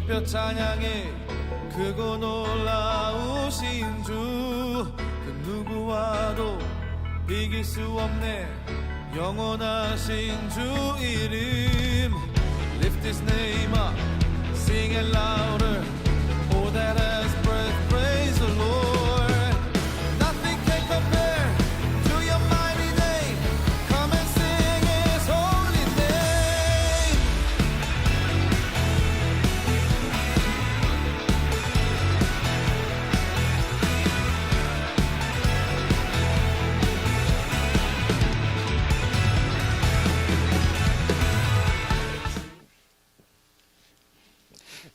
햇볕 찬양해 크고 놀라우신 주, 그 누구와도 이길 수 없네 영원하신 주 이름. Lift his name up, sing it louder. All that has breath, praise the Lord. Nothing can compare to your mighty name. Come and sing his holy name.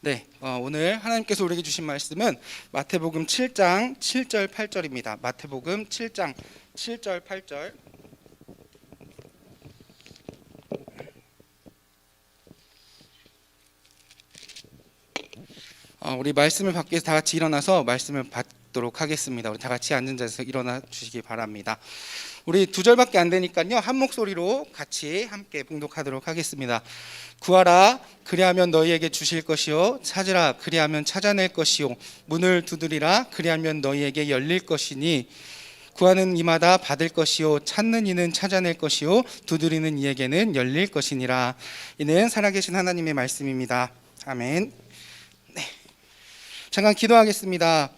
네, 오늘 하나님께서 우리에게 주신 말씀은 마태복음 7장 7절 8절입니다. 마태복음 7장 7절 8절. 우리 말씀을 받기 위해서 다 같이 일어나서 말씀을 받도록 하겠습니다. 우리 다 같이 앉은 자리에서 일어나 주시기 바랍니다. 우리 두 절밖에 안 되니까요, 한 목소리로 같이 함께 봉독하도록 하겠습니다. 구하라, 그리하면 너희에게 주실 것이요, 찾으라, 그리하면 찾아낼 것이요, 문을 두드리라, 그리하면 너희에게 열릴 것이니, 구하는 이마다 받을 것이요, 찾는 이는 찾아낼 것이요, 두드리는 이에게는 열릴 것이니라. 이는 살아계신 하나님의 말씀입니다. 아멘. 네, 잠깐 기도하겠습니다.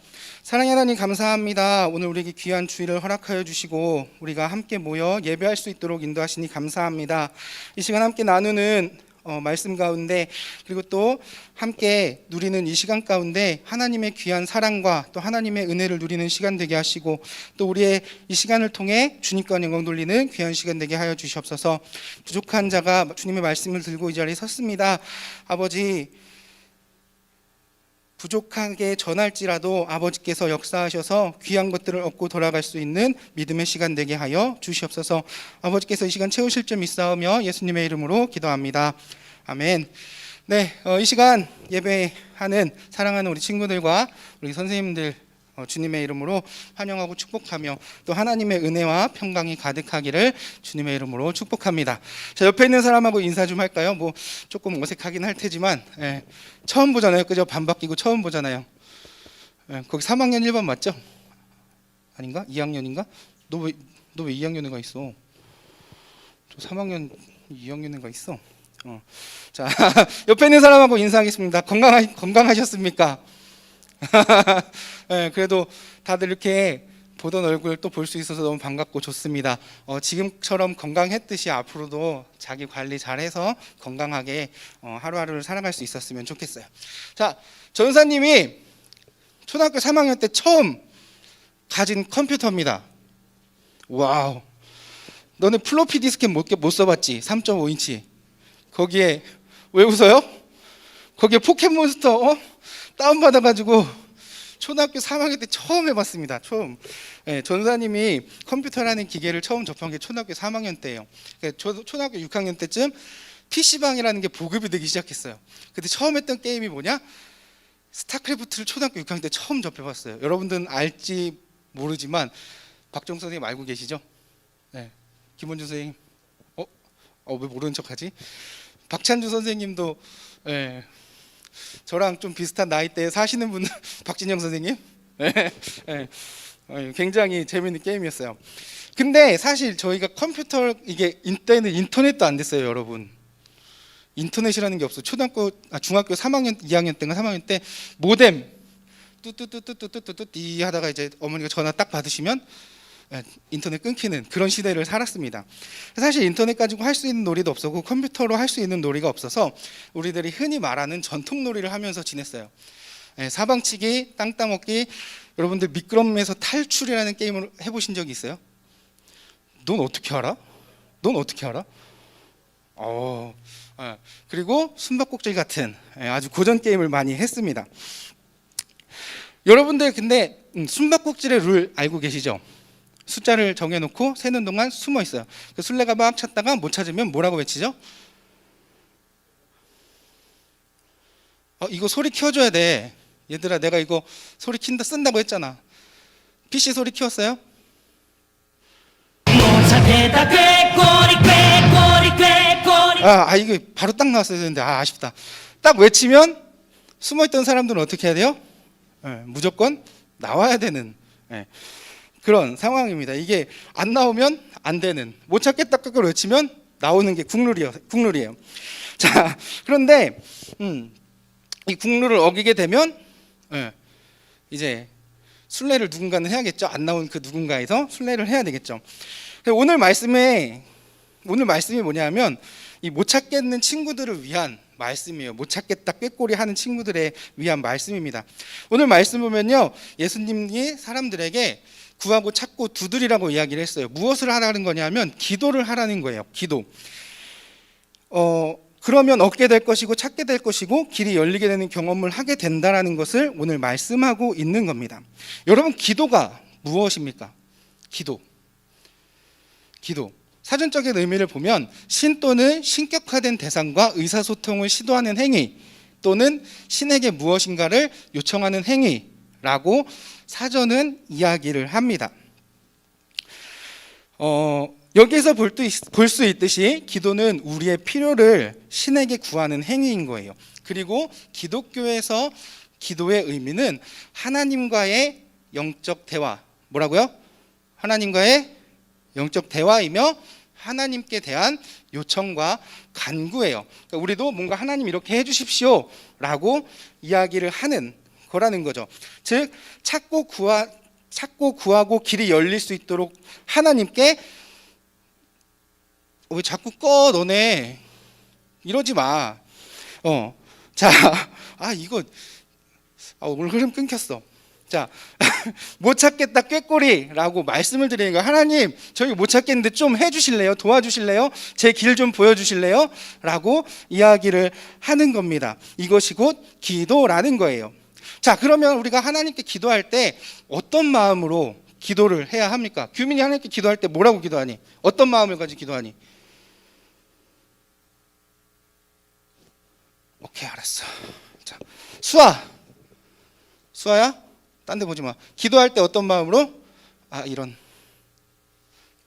사랑의 하나님, 감사합니다. 오늘 우리에게 귀한 주일을 허락하여 주시고 우리가 함께 모여 예배할 수 있도록 인도하시니 감사합니다. 이 시간 함께 나누는 말씀 가운데, 그리고 또 함께 누리는 이 시간 가운데 하나님의 귀한 사랑과 또 하나님의 은혜를 누리는 시간 되게 하시고, 또 우리의 이 시간을 통해 주님께 영광 돌리는 귀한 시간 되게 하여 주시옵소서. 부족한 자가 주님의 말씀을 들고 이 자리에 섰습니다. 아버지, 부족하게 전할지라도 아버지께서 역사하셔서 귀한 것들을 얻고 돌아갈 수 있는 믿음의 시간 되게 하여 주시옵소서. 아버지께서 이 시간 채우실 줄 믿사오며 예수님의 이름으로 기도합니다. 아멘. 네, 이 시간 예배하는 사랑하는 우리 친구들과 우리 선생님들 주님의 이름으로 환영하고 축복하며 또 하나님의 은혜와 평강이 가득하기를 주님의 이름으로 축복합니다. 자, 옆에 있는 사람하고 인사 좀 할까요? 뭐 조금 어색하긴 할 테지만, 처음 보잖아요, 그죠? 반 바뀌고 처음 보잖아요. 거기 3학년 1반 맞죠? 아닌가? 2학년인가? 너 왜 2학년에 가 있어? 저 3학년 2학년에 가 있어. 자, 옆에 있는 사람하고 인사하겠습니다. 건강하셨습니까? 네, 그래도 다들 이렇게 보던 얼굴 또 볼 수 있어서 너무 반갑고 좋습니다. 지금처럼 건강했듯이 앞으로도 자기 관리 잘해서 건강하게 하루하루를 살아갈 수 있었으면 좋겠어요. 자, 전사님이 초등학교 3학년 때 처음 가진 컴퓨터입니다. 와우. 너네 플로피 디스켓 못 써봤지? 3.5인치. 거기에, 왜 웃어요? 거기에 포켓몬스터 다운받아가지고 초등학교 3학년 때 처음 해봤습니다. 처음. 전사님이 컴퓨터라는 기계를 처음 접한 게 초등학교 3학년 때예요. 저도 초등학교 6학년 때쯤 PC방이라는 게 보급이 되기 시작했어요. 그때 처음 했던 게임이 뭐냐? 스타크래프트를 초등학교 6학년 때 처음 접해봤어요. 여러분들은 알지 모르지만 박정 선생님 알고 계시죠? 네. 김원준 선생님, 왜 모르는 척하지? 박찬주 선생님도, 저랑 좀 비슷한 나이대에 사시는 분, 박진영 선생님, 굉장히 재밌는 게임이었어요. 근데 사실 저희가 컴퓨터, 이때는 인터넷도 안 됐어요, 여러분. 인터넷이라는 게 없어요. 중학교 3학년, 2학년 때인가 3학년 때 모뎀 뚜뚜뚜뚜뚜뚜뚜 하다가 이제 어머니가 전화 딱 받으시면 인터넷 끊기는 그런 시대를 살았습니다. 사실 인터넷 가지고 할 수 있는 놀이도 없었고 컴퓨터로 할 수 있는 놀이가 없어서 우리들이 흔히 말하는 전통 놀이를 하면서 지냈어요. 사방치기, 땅 따먹기. 여러분들 미끄럼에서 탈출이라는 게임을 해보신 적이 있어요? 넌 어떻게 알아? 넌 어떻게 알아? 그리고 숨바꼭질 같은 아주 고전 게임을 많이 했습니다. 여러분들 근데 숨바꼭질의 룰 알고 계시죠? 숫자를 정해놓고 세는 동안 숨어 있어요. 그 술래가 막 찾다가 못 찾으면 뭐라고 외치죠? 이거 소리 키워줘야 돼. 얘들아, 내가 이거 소리 킨다 쓴다고 했잖아. PC 소리 키웠어요? 이거 바로 딱 나왔어야 되는데 아쉽다. 딱 외치면 숨어있던 사람들은 어떻게 해야 돼요? 무조건 나와야 되는 그런 상황입니다. 이게 안 나오면 안 되는, 못 찾겠다 그걸 외치면 나오는 게 국룰이에요. 자, 그런데 이 국룰을 어기게 되면 이제 순례를 누군가는 해야겠죠. 안 나온 그 누군가에서 순례를 해야 되겠죠. 오늘 말씀이 뭐냐면 이 못 찾겠는 친구들을 위한 말씀이에요. 못 찾겠다 꾀꼬리 하는 친구들에 위한 말씀입니다. 오늘 말씀 보면요, 예수님이 사람들에게 구하고 찾고 두드리라고 이야기를 했어요. 무엇을 하라는 거냐면 기도를 하라는 거예요. 기도. 그러면 얻게 될 것이고 찾게 될 것이고 길이 열리게 되는 경험을 하게 된다라는 것을 오늘 말씀하고 있는 겁니다. 여러분, 기도가 무엇입니까? 기도. 사전적인 의미를 보면 신 또는 신격화된 대상과 의사소통을 시도하는 행위 또는 신에게 무엇인가를 요청하는 행위라고 사전은 이야기를 합니다. 여기에서 볼 수 있듯이 기도는 우리의 필요를 신에게 구하는 행위인 거예요. 그리고 기독교에서 기도의 의미는 하나님과의 영적 대화, 뭐라고요? 하나님과의 영적 대화이며 하나님께 대한 요청과 간구예요. 그러니까 우리도 뭔가 하나님 이렇게 해주십시오 라고 이야기를 하는 거라는 거죠. 즉 찾고 구하고 길이 열릴 수 있도록 하나님께 왜 자꾸 꺼 너네 이러지 마. 이거 오늘 흐름 끊겼어. 자, 못 찾겠다 꾀꼬리라고 말씀을 드리는 거예요. 하나님, 저희 못 찾겠는데 좀 해주실래요? 도와주실래요? 제 길 좀 보여주실래요? 라고 이야기를 하는 겁니다. 이것이 곧 기도라는 거예요. 자, 그러면 우리가 하나님께 기도할 때 어떤 마음으로 기도를 해야 합니까? 규민이 하나님께 기도할 때 뭐라고 기도하니? 어떤 마음을 가지고 기도하니? 오케이, 알았어. 자, 수아야? 딴 데 보지 마. 기도할 때 어떤 마음으로?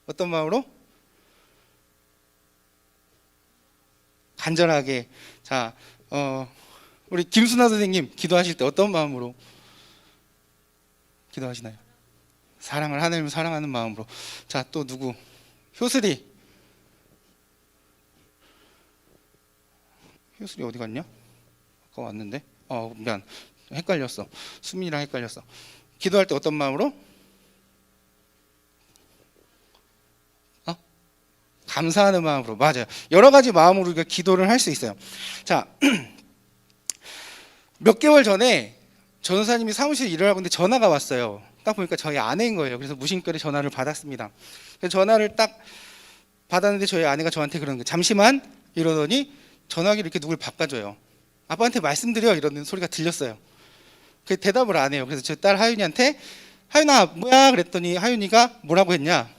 어떤 마음으로? 간절하게. 자, 우리 김순아 선생님 기도하실 때 어떤 마음으로 기도하시나요? 하나님을 사랑하는 마음으로. 자, 또 누구? 효슬이 어디 갔냐? 아까 왔는데. 미안. 헷갈렸어. 수민이랑 헷갈렸어. 기도할 때 어떤 마음으로? 감사하는 마음으로. 맞아요. 여러 가지 마음으로 우리가 기도를 할 수 있어요. 자, 몇 개월 전에 전도사님이 사무실에 일을 하고 있는데 전화가 왔어요. 딱 보니까 저희 아내인 거예요. 그래서 무심결에 전화를 받았습니다. 그래서 전화를 딱 받았는데 저희 아내가 저한테 그러는 거예요. 잠시만 이러더니 전화기를 이렇게 누굴 바꿔줘요. 아빠한테 말씀드려 이러는 소리가 들렸어요. 그 대답을 안 해요. 그래서 제 딸 하윤이한테 하윤아 뭐야 그랬더니 하윤이가 뭐라고 했냐?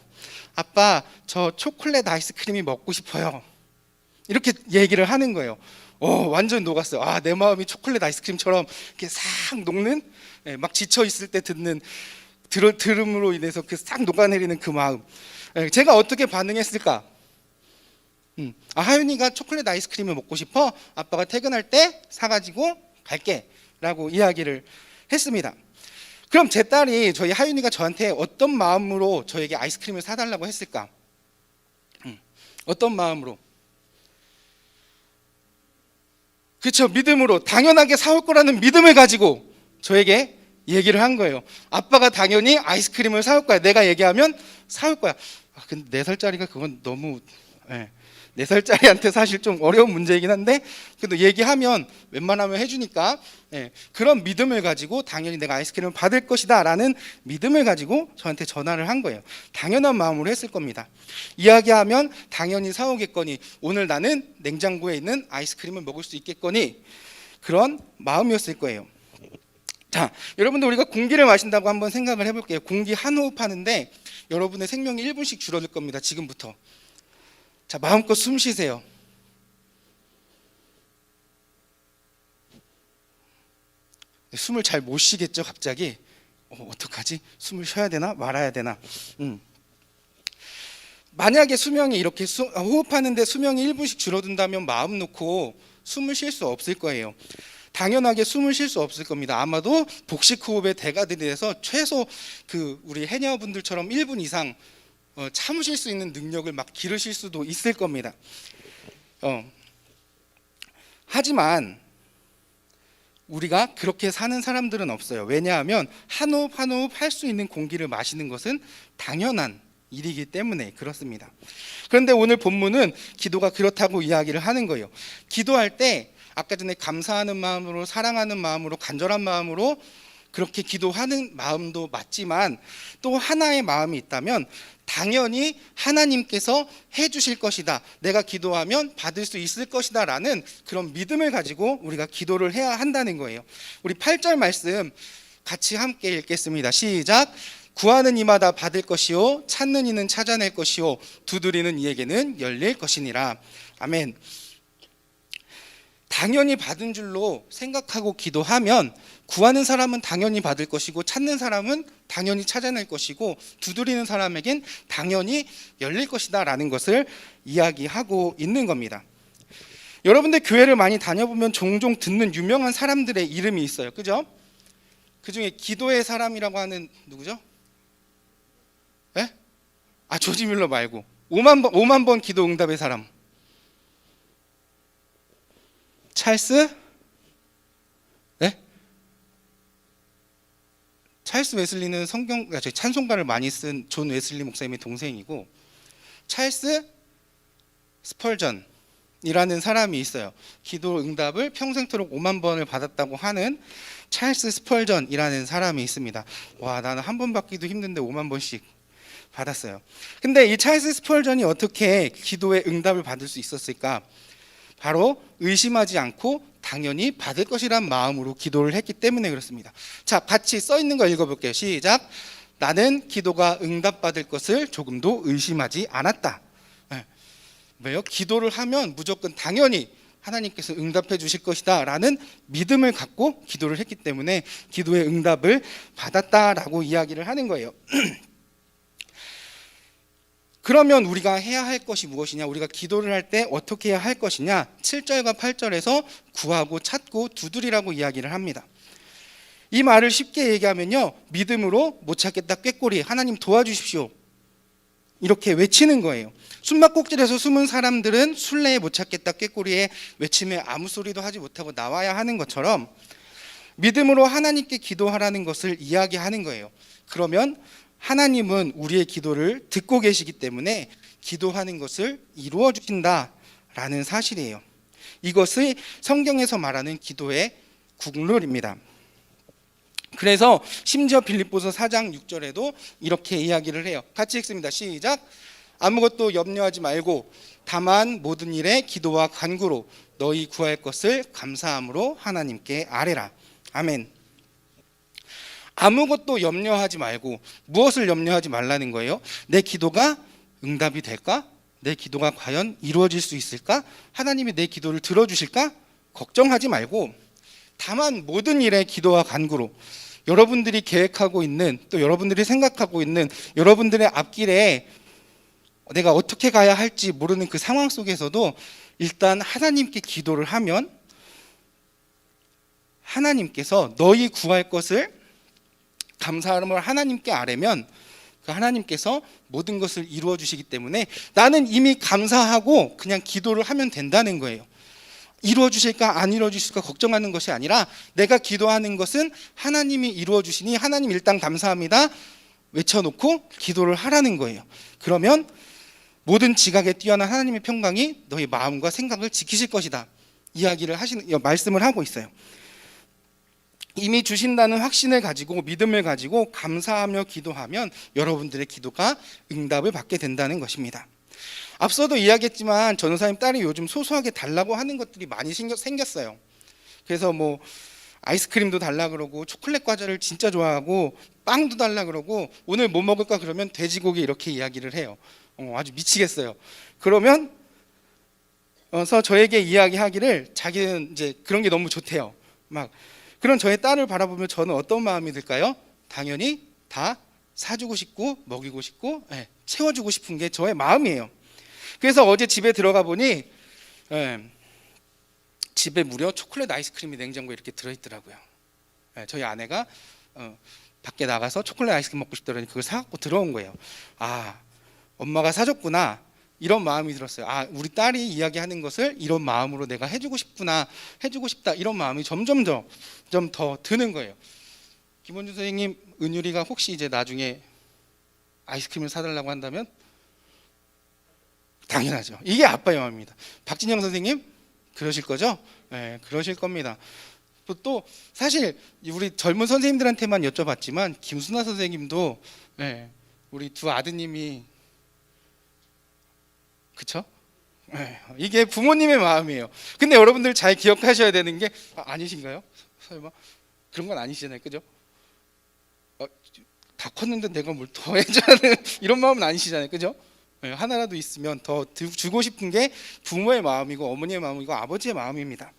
아빠 저 초콜릿 아이스크림이 먹고 싶어요. 이렇게 얘기를 하는 거예요. 완전 녹았어요. 내 마음이 초콜릿 아이스크림처럼 이렇게 싹 녹는, 막 지쳐 있을 때 들음으로 인해서 그 싹 녹아내리는 그 마음. 제가 어떻게 반응했을까? 하윤이가 초콜릿 아이스크림을 먹고 싶어. 아빠가 퇴근할 때 사가지고 갈게 라고 이야기를 했습니다. 그럼 제 딸이 저희 하윤이가 저한테 어떤 마음으로 저에게 아이스크림을 사달라고 했을까? 어떤 마음으로? 그렇죠. 믿음으로 당연하게 사올 거라는 믿음을 가지고 저에게 얘기를 한 거예요. 아빠가 당연히 아이스크림을 사올 거야. 내가 얘기하면 사올 거야. 근데 4살짜리가 그건 너무 4살짜리한테 사실 좀 어려운 문제이긴 한데 그래도 얘기하면 웬만하면 해주니까 그런 믿음을 가지고 당연히 내가 아이스크림을 받을 것이다 라는 믿음을 가지고 저한테 전화를 한 거예요. 당연한 마음으로 했을 겁니다. 이야기하면 당연히 사오겠거니 오늘 나는 냉장고에 있는 아이스크림을 먹을 수 있겠거니 그런 마음이었을 거예요. 자, 여러분들 우리가 공기를 마신다고 한번 생각을 해볼게요. 공기 한 호흡 하는데 여러분의 생명이 1분씩 줄어들 겁니다. 지금부터. 자, 마음껏 숨 쉬세요. 숨을 잘 못 쉬겠죠, 갑자기. 어떡하지? 숨을 쉬어야 되나? 말아야 되나? 만약에 수명이 이렇게 호흡하는데 수명이 1분씩 줄어든다면 마음 놓고 숨을 쉴 수 없을 거예요. 당연하게 숨을 쉴 수 없을 겁니다. 아마도 복식 호흡의 대가들이 돼서 최소 우리 해녀분들처럼 1분 이상 참으실 수 있는 능력을 막 기르실 수도 있을 겁니다. 하지만 우리가 그렇게 사는 사람들은 없어요. 왜냐하면 한 호흡 한 호흡 할 수 있는 공기를 마시는 것은 당연한 일이기 때문에 그렇습니다. 그런데 오늘 본문은 기도가 그렇다고 이야기를 하는 거예요. 기도할 때 아까 전에 감사하는 마음으로, 사랑하는 마음으로, 간절한 마음으로 그렇게 기도하는 마음도 맞지만 또 하나의 마음이 있다면 당연히 하나님께서 해주실 것이다, 내가 기도하면 받을 수 있을 것이다 라는 그런 믿음을 가지고 우리가 기도를 해야 한다는 거예요. 우리 8절 말씀 같이 함께 읽겠습니다. 시작. 구하는 이마다 받을 것이요, 찾는 이는 찾아낼 것이요, 두드리는 이에게는 열릴 것이니라. 아멘. 당연히 받은 줄로 생각하고 기도하면 구하는 사람은 당연히 받을 것이고, 찾는 사람은 당연히 찾아낼 것이고, 두드리는 사람에겐 당연히 열릴 것이다 라는 것을 이야기하고 있는 겁니다. 여러분들 교회를 많이 다녀보면 종종 듣는 유명한 사람들의 이름이 있어요. 그죠? 그 중에 기도의 사람이라고 하는 누구죠? 예? 조지 뮬러 말고 5만 번 기도 응답의 사람. 찰스? 네? 찰스 웨슬리는 찬송가를 많이 쓴 존 웨슬리 목사님의 동생이고, 찰스 스펄전이라는 사람이 있어요. 기도 응답을 평생토록 5만 번을 받았다고 하는 찰스 스펄전이라는 사람이 있습니다. 와, 나는 한 번 받기도 힘든데 5만 번씩 받았어요. 근데 이 찰스 스펄전이 어떻게 기도의 응답을 받을 수 있었을까? 바로 의심하지 않고 당연히 받을 것이란 마음으로 기도를 했기 때문에 그렇습니다. 자, 같이 써 있는 거 읽어볼게요. 시작. 나는 기도가 응답받을 것을 조금도 의심하지 않았다. 왜요? 기도를 하면 무조건 당연히 하나님께서 응답해 주실 것이다 라는 믿음을 갖고 기도를 했기 때문에 기도의 응답을 받았다라고 이야기를 하는 거예요. 그러면 우리가 해야 할 것이 무엇이냐? 우리가 기도를 할 때 어떻게 해야 할 것이냐? 7절과 8절에서 구하고 찾고 두드리라고 이야기를 합니다. 이 말을 쉽게 얘기하면요, 믿음으로 못 찾겠다 꾀꼬리, 하나님 도와주십시오, 이렇게 외치는 거예요. 숨막꼭질에서 숨은 사람들은 술래에 못 찾겠다 꾀꼬리에 외침에 아무 소리도 하지 못하고 나와야 하는 것처럼 믿음으로 하나님께 기도하라는 것을 이야기하는 거예요. 그러면 하나님은 우리의 기도를 듣고 계시기 때문에 기도하는 것을 이루어 주신다라는 사실이에요. 이것이 성경에서 말하는 기도의 국룰입니다. 그래서 심지어 빌립보서 4장 6절에도 이렇게 이야기를 해요. 같이 읽습니다. 시작. 아무것도 염려하지 말고 다만 모든 일에 기도와 간구로 너희 구할 것을 감사함으로 하나님께 아뢰라. 아멘. 아무것도 염려하지 말고, 무엇을 염려하지 말라는 거예요? 내 기도가 응답이 될까? 내 기도가 과연 이루어질 수 있을까? 하나님이 내 기도를 들어주실까? 걱정하지 말고 다만 모든 일에 기도와 간구로, 여러분들이 계획하고 있는, 또 여러분들이 생각하고 있는 여러분들의 앞길에 내가 어떻게 가야 할지 모르는 그 상황 속에서도 일단 하나님께 기도를 하면 하나님께서 너희 구할 것을 감사함을 하나님께 아뢰면 그 하나님께서 모든 것을 이루어 주시기 때문에 나는 이미 감사하고 그냥 기도를 하면 된다는 거예요. 이루어 주실까 안 이루어 주실까 걱정하는 것이 아니라 내가 기도하는 것은 하나님이 이루어 주시니 하나님 일단 감사합니다 외쳐놓고 기도를 하라는 거예요. 그러면 모든 지각에 뛰어난 하나님의 평강이 너희 마음과 생각을 지키실 것이다, 이야기를 말씀을 하고 있어요. 이미 주신다는 확신을 가지고 믿음을 가지고 감사하며 기도하면 여러분들의 기도가 응답을 받게 된다는 것입니다. 앞서도 이야기했지만 전도사님 딸이 요즘 소소하게 달라고 하는 것들이 많이 생겼어요. 그래서 뭐 아이스크림도 달라 그러고 초콜릿 과자를 진짜 좋아하고 빵도 달라 그러고 오늘 뭐 먹을까 그러면 돼지고기 이렇게 이야기를 해요. 아주 미치겠어요. 그러면 저에게 이야기하기를 자기는 이제 그런 게 너무 좋대요. 막 그런 저의 딸을 바라보면 저는 어떤 마음이 들까요? 당연히 다 사주고 싶고 먹이고 싶고 채워주고 싶은 게 저의 마음이에요. 그래서 어제 집에 들어가 보니 집에 무려 초콜릿 아이스크림이 냉장고에 이렇게 들어있더라고요. 저희 아내가 밖에 나가서 초콜릿 아이스크림 먹고 싶더라니 그걸 사갖고 들어온 거예요. 아, 엄마가 사줬구나 이런 마음이 들었어요. 아, 우리 딸이 이야기하는 것을 이런 마음으로 내가 해주고 싶구나, 해주고 싶다 이런 마음이 점점 더 드는 거예요. 김원준 선생님, 은율이가 혹시 이제 나중에 아이스크림을 사달라고 한다면 당연하죠. 이게 아빠의 마음입니다. 박진영 선생님 그러실 거죠? 네, 그러실 겁니다. 또 사실 우리 젊은 선생님들한테만 여쭤봤지만 김순아 선생님도 네, 우리 두 아드님이 그쵸? 네, 이게 부모님의 마음이에요. 근데 여러분들 잘 기억하셔야 되는 게 아니신가요? 설마 그런 건 아니시잖아요, 그죠? 다 컸는데 내가 뭘 더 해줘야하는 이런 마음은 아니시잖아요, 그죠? 네, 하나라도 있으면 더 주고 싶은 게 부모의 마음이고 어머니의 마음이고 아버지의 마음입니다.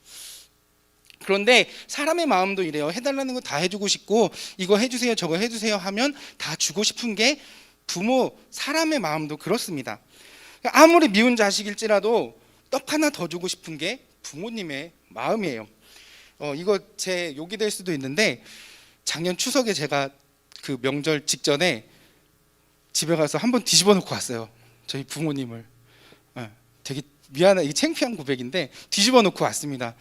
그런데 사람의 마음도 이래요. 해달라는 거 다 해주고 싶고 이거 해주세요 저거 해주세요 하면 다 주고 싶은 게 부모 사람의 마음도 그렇습니다. 아무리 미운 자식일지라도 떡 하나 더 주고 싶은 게 부모님의 마음이에요. 이거 제 욕이 될 수도 있는데 작년 추석에 제가 그 명절 직전에 집에 가서 한번 뒤집어 놓고 왔어요. 저희 부모님을. 되게 미안한, 이게 창피한 고백인데 뒤집어 놓고 왔습니다.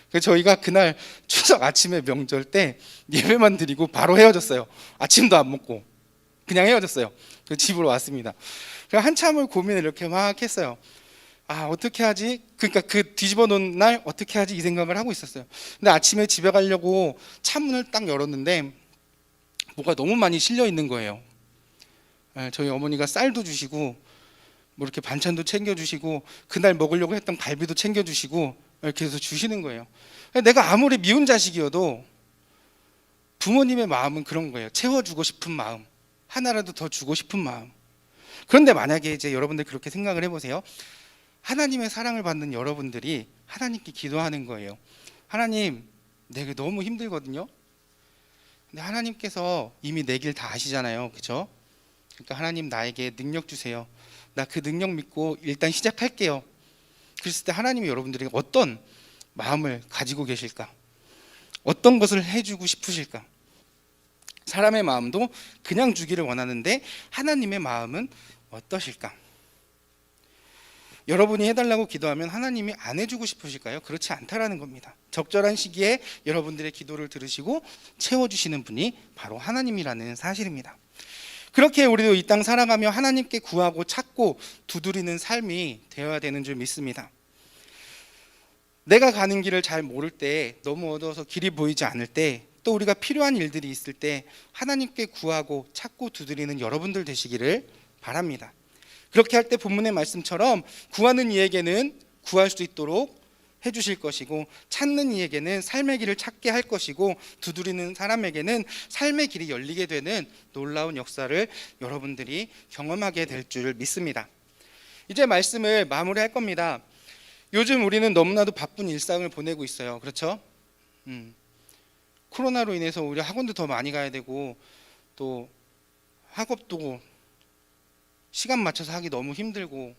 그래서 저희가 그날 추석 아침에 명절 때 예배만 드리고 바로 헤어졌어요. 아침도 안 먹고 그냥 헤어졌어요. 그 집으로 왔습니다. 그래서 한참을 고민을 이렇게 막 했어요. 아, 어떻게 하지? 그러니까 그 뒤집어 놓은 날 어떻게 하지? 이 생각을 하고 있었어요. 근데 아침에 집에 가려고 창문을 딱 열었는데 뭐가 너무 많이 실려 있는 거예요. 저희 어머니가 쌀도 주시고 뭐 이렇게 반찬도 챙겨주시고 그날 먹으려고 했던 갈비도 챙겨주시고 이렇게 해서 주시는 거예요. 내가 아무리 미운 자식이어도 부모님의 마음은 그런 거예요. 채워주고 싶은 마음, 하나라도 더 주고 싶은 마음. 그런데 만약에 이제 여러분들 그렇게 생각을 해보세요. 하나님의 사랑을 받는 여러분들이 하나님께 기도하는 거예요. 하나님, 내게 너무 힘들거든요. 근데 하나님께서 이미 내 길 다 아시잖아요, 그렇죠? 그러니까 하나님 나에게 능력 주세요. 나 그 능력 믿고 일단 시작할게요. 그랬을 때 하나님이 여러분들에게 어떤 마음을 가지고 계실까? 어떤 것을 해주고 싶으실까? 사람의 마음도 그냥 주기를 원하는데 하나님의 마음은 어떠실까? 여러분이 해달라고 기도하면 하나님이 안 해주고 싶으실까요? 그렇지 않다라는 겁니다. 적절한 시기에 여러분들의 기도를 들으시고 채워주시는 분이 바로 하나님이라는 사실입니다. 그렇게 우리도 이 땅 살아가며 하나님께 구하고 찾고 두드리는 삶이 되어야 되는 줄 믿습니다. 내가 가는 길을 잘 모를 때, 너무 어두워서 길이 보이지 않을 때, 또 우리가 필요한 일들이 있을 때 하나님께 구하고 찾고 두드리는 여러분들 되시기를 바랍니다. 그렇게 할 때 본문의 말씀처럼 구하는 이에게는 구할 수 있도록 해주실 것이고 찾는 이에게는 삶의 길을 찾게 할 것이고 두드리는 사람에게는 삶의 길이 열리게 되는 놀라운 역사를 여러분들이 경험하게 될 줄 믿습니다. 이제 말씀을 마무리할 겁니다. 요즘 우리는 너무나도 바쁜 일상을 보내고 있어요. 그렇죠? 코로나로 인해서 우리 학원도 더 많이 가야 되고 또 학업도 시간 맞춰서 하기 너무 힘들고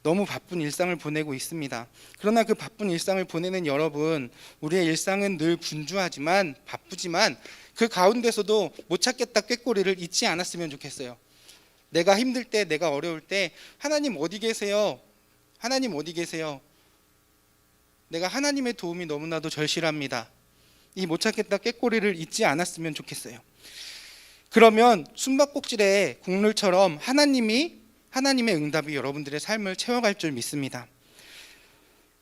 너무 바쁜 일상을 보내고 있습니다. 그러나 그 바쁜 일상을 보내는 여러분, 우리의 일상은 늘 분주하지만 바쁘지만 그 가운데서도 못 찾겠다 꾀꼬리를 잊지 않았으면 좋겠어요. 내가 힘들 때, 내가 어려울 때 하나님 어디 계세요? 하나님 어디 계세요? 내가 하나님의 도움이 너무나도 절실합니다. 이 못 찾겠다 꾀꼬리를 잊지 않았으면 좋겠어요. 그러면 숨바꼭질의 국룰처럼 하나님의 응답이 여러분들의 삶을 채워갈 줄 믿습니다.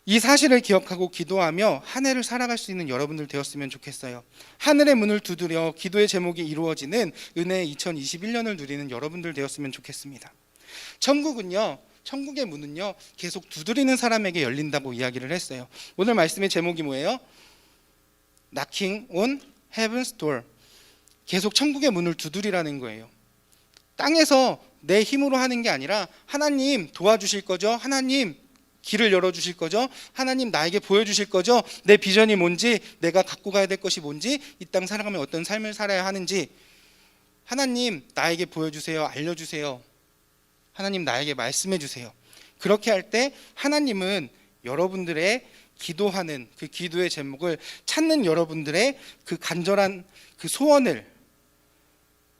이 사실을 기억하고 기도하며 한 해를 살아갈 수 있는 여러분들 되었으면 좋겠어요. 하늘의 문을 두드려 기도의 제목이 이루어지는 은혜의 2021년을 누리는 여러분들 되었으면 좋겠습니다. 천국의 문은요 계속 두드리는 사람에게 열린다고 이야기를 했어요. 오늘 말씀의 제목이 뭐예요? Knocking on Heaven's Door. 계속 천국의 문을 두드리라는 거예요. 땅에서 내 힘으로 하는 게 아니라 하나님 도와주실 거죠? 하나님 길을 열어주실 거죠? 하나님 나에게 보여주실 거죠? 내 비전이 뭔지, 내가 갖고 가야 될 것이 뭔지, 이 땅 살아가며 어떤 삶을 살아야 하는지 하나님 나에게 보여주세요. 알려주세요. 하나님 나에게 말씀해 주세요. 그렇게 할 때 하나님은 여러분들의 기도하는 그 기도의 제목을 찾는 여러분들의 그 간절한 그 소원을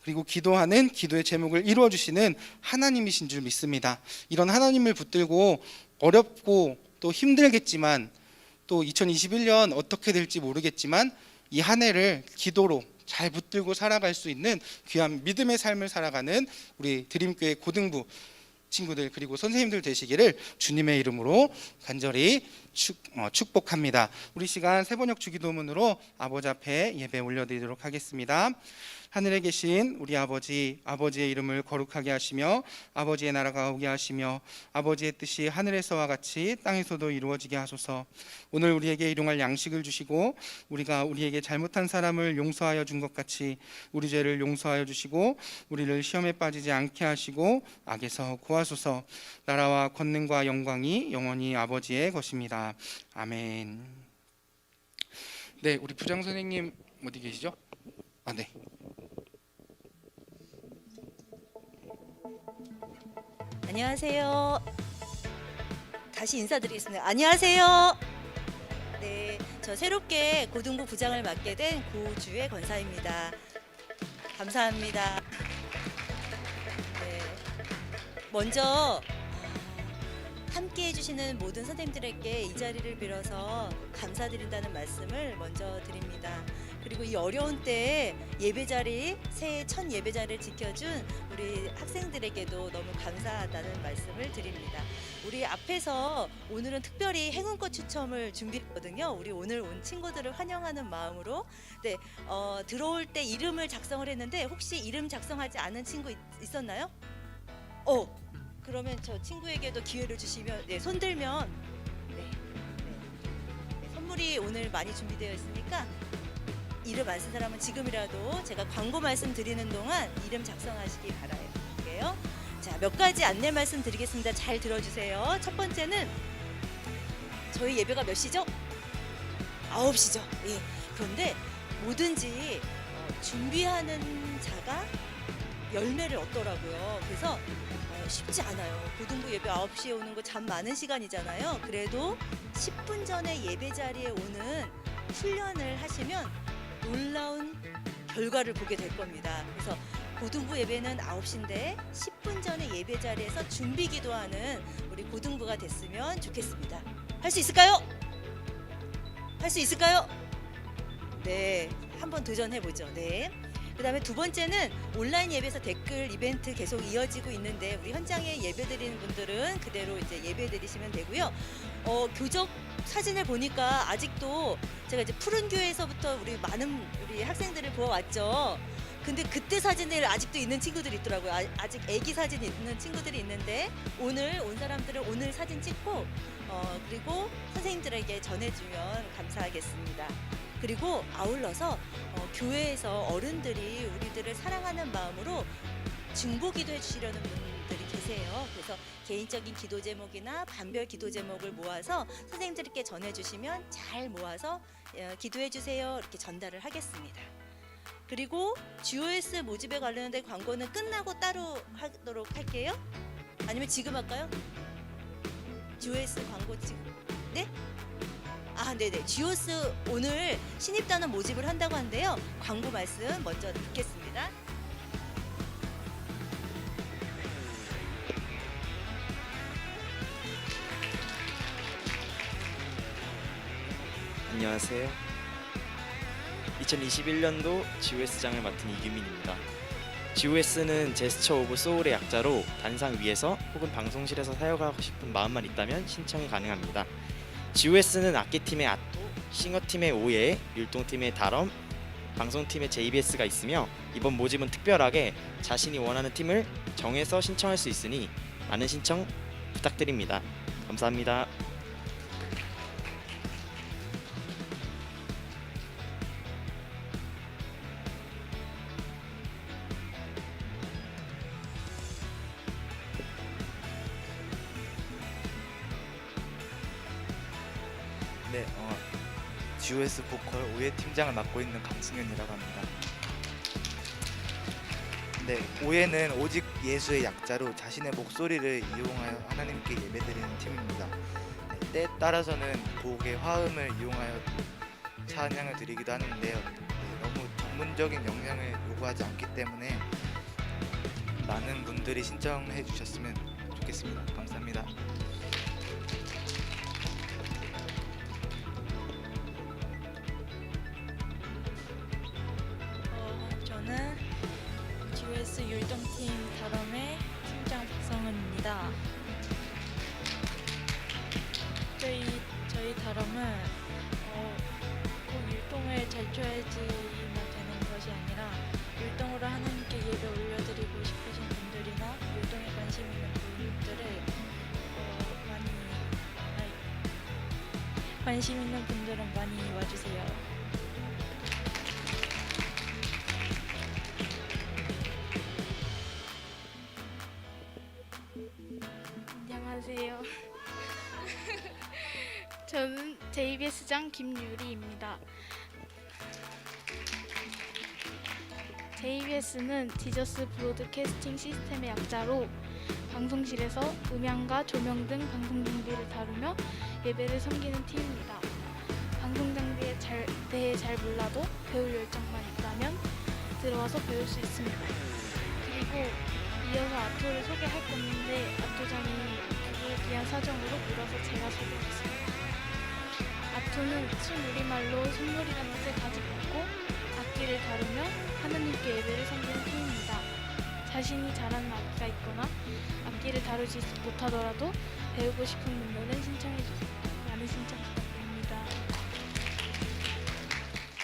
그리고 기도하는 기도의 제목을 이루어 주시는 하나님이신 줄 믿습니다. 이런 하나님을 붙들고 어렵고 또 힘들겠지만 또 2021년 어떻게 될지 모르겠지만 이 한 해를 기도로 잘 붙들고 살아갈 수 있는 귀한 믿음의 삶을 살아가는 우리 드림교회 고등부 친구들 그리고 선생님들 되시기를 주님의 이름으로 간절히 축복합니다. 우리 시간 새번역 주기도문으로 아버지 앞에 예배 올려드리도록 하겠습니다. 하늘에 계신 우리 아버지, 아버지의 이름을 거룩하게 하시며 아버지의 나라가 오게 하시며 아버지의 뜻이 하늘에서와 같이 땅에서도 이루어지게 하소서. 오늘 우리에게 일용할 양식을 주시고 우리가 우리에게 잘못한 사람을 용서하여 준 것 같이 우리 죄를 용서하여 주시고 우리를 시험에 빠지지 않게 하시고 악에서 구하소서. 나라와 권능과 영광이 영원히 아버지의 것입니다. 아멘. 네, 우리 부장 선생님 어디 계시죠? 아, 네. 안녕하세요. 다시 인사드리겠습니다. 안녕하세요. 네, 저 새롭게 고등부 부장을 맡게 된 고주혜 권사입니다. 감사합니다. 네, 먼저 함께 해주시는 모든 선생님들에게 이 자리를 빌어서 감사드린다는 말씀을 먼저 드립니다. 그리고 이 어려운 때에 예배 자리, 새해 첫 예배 자리를 지켜준 우리 학생들에게도 너무 감사하다는 말씀을 드립니다. 우리 앞에서 오늘은 특별히 행운꽃 추첨을 준비했거든요. 우리 오늘 온 친구들을 환영하는 마음으로. 네, 들어올 때 이름을 작성을 했는데 혹시 이름 작성하지 않은 친구 있었나요? 그러면 저 친구에게도 기회를 주시면, 네, 손 들면 네, 선물이 오늘 많이 준비되어 있으니까 이름 안 쓴 사람은 지금이라도 제가 광고 말씀 드리는 동안 이름 작성하시기 바랄게요. 자, 몇 가지 안내 말씀 드리겠습니다. 잘 들어주세요. 첫 번째는 저희 예배가 몇 시죠? 9시죠. 예. 그런데 뭐든지 준비하는 자가 열매를 얻더라고요. 그래서 쉽지 않아요. 고등부 예배 9시에 오는 거 참 많은 시간이잖아요. 그래도 10분 전에 예배 자리에 오는 훈련을 하시면 놀라운 결과를 보게 될 겁니다. 그래서 고등부 예배는 9시인데 10분 전에 예배 자리에서 준비 기도하는 우리 고등부가 됐으면 좋겠습니다. 할 수 있을까요? 할 수 있을까요? 네, 한번 도전해보죠. 네. 그 다음에 두 번째는 온라인 예배에서 댓글 이벤트 계속 이어지고 있는데 우리 현장에 예배 드리는 분들은 그대로 이제 예배 드리시면 되고요. 교적 사진을 보니까 아직도 제가 이제 푸른 교회에서부터 우리 많은 우리 학생들을 보아왔죠. 근데 그때 사진을 아직도 있는 친구들이 있더라고요. 아직 애기 사진 있는 친구들이 있는데 오늘 온 사람들은 오늘 사진 찍고 그리고 선생님들에게 전해주면 감사하겠습니다. 그리고 아울러서 교회에서 어른들이 우리들을 사랑하는 마음으로 중보 기도해 주시려는 분들이 계세요. 그래서 개인적인 기도 제목이나 반별 기도 제목을 모아서 선생님들께 전해주시면 잘 모아서 기도해 주세요 이렇게 전달을 하겠습니다. 그리고 GOS 모집에 관련된 광고는 끝나고 따로 하도록 할게요. 아니면 지금 할까요? GOS 광고 지금? 네? 네네. GOS 오늘 신입단원 모집을 한다고 하는데요. 광고 말씀 먼저 듣겠습니다. 안녕하세요. 2021년도 GOS장을 맡은 이규민입니다. GOS는 제스처 오브 소울의 약자로 단상 위에서 혹은 방송실에서 사역하고 싶은 마음만 있다면 신청이 가능합니다. GOS는 악기팀의 아토, 싱어팀의 오예, 율동팀의 다럼, 방송팀의 JBS가 있으며 이번 모집은 특별하게 자신이 원하는 팀을 정해서 신청할 수 있으니 많은 신청 부탁드립니다. 감사합니다. 네, GOS 보컬 오예 팀장을 맡고 있는 강승현이라고 합니다. 네, 오예는 오직 예수의 약자로 자신의 목소리를 이용하여 하나님께 예배드리는 팀입니다. 네, 때에 따라서는 곡의 화음을 이용하여 찬양을 드리기도 하는데요. 너무 전문적인 역량을 요구하지 않기 때문에 많은 분들이 신청해 주셨으면 좋겠습니다. 감사합니다. 저는 GOS 율동팀 다럼의 팀장 박성은입니다. 저희 다럼은 꼭 율동을 잘 춰야지만 되는 것이 아니라 율동으로 하나님께 예배 올려드리고 싶으신 분들이나 율동에 관심 있는 분들을 관심 있는 분들은 많이 와주세요. 안녕하세요. 저는 JBS장 김유리입니다. JBS는 지저스 브로드캐스팅 시스템의 약자로 방송실에서 음향과 조명 등 방송 장비를 다루며 예배를 섬기는 팀입니다. 방송 장비에 대해 잘 몰라도 배울 열정만 있다면 들어와서 배울 수 있습니다. 그리고 이어서 아토를 소개할 건데 아토장이 그에 대한 사정으로 물어서 제가 소개하겠습니다. 아토는 순우리말로 선물이라는 뜻을 가지고 있고 악기를 다루며 하나님께 예배를 섬기는 팀입니다. 자신이 잘하는 악기가 있거나 악기를 다루지 못하더라도 배우고 싶은 분들은 신청해 주세요. 많은 신청 부탁드립니다.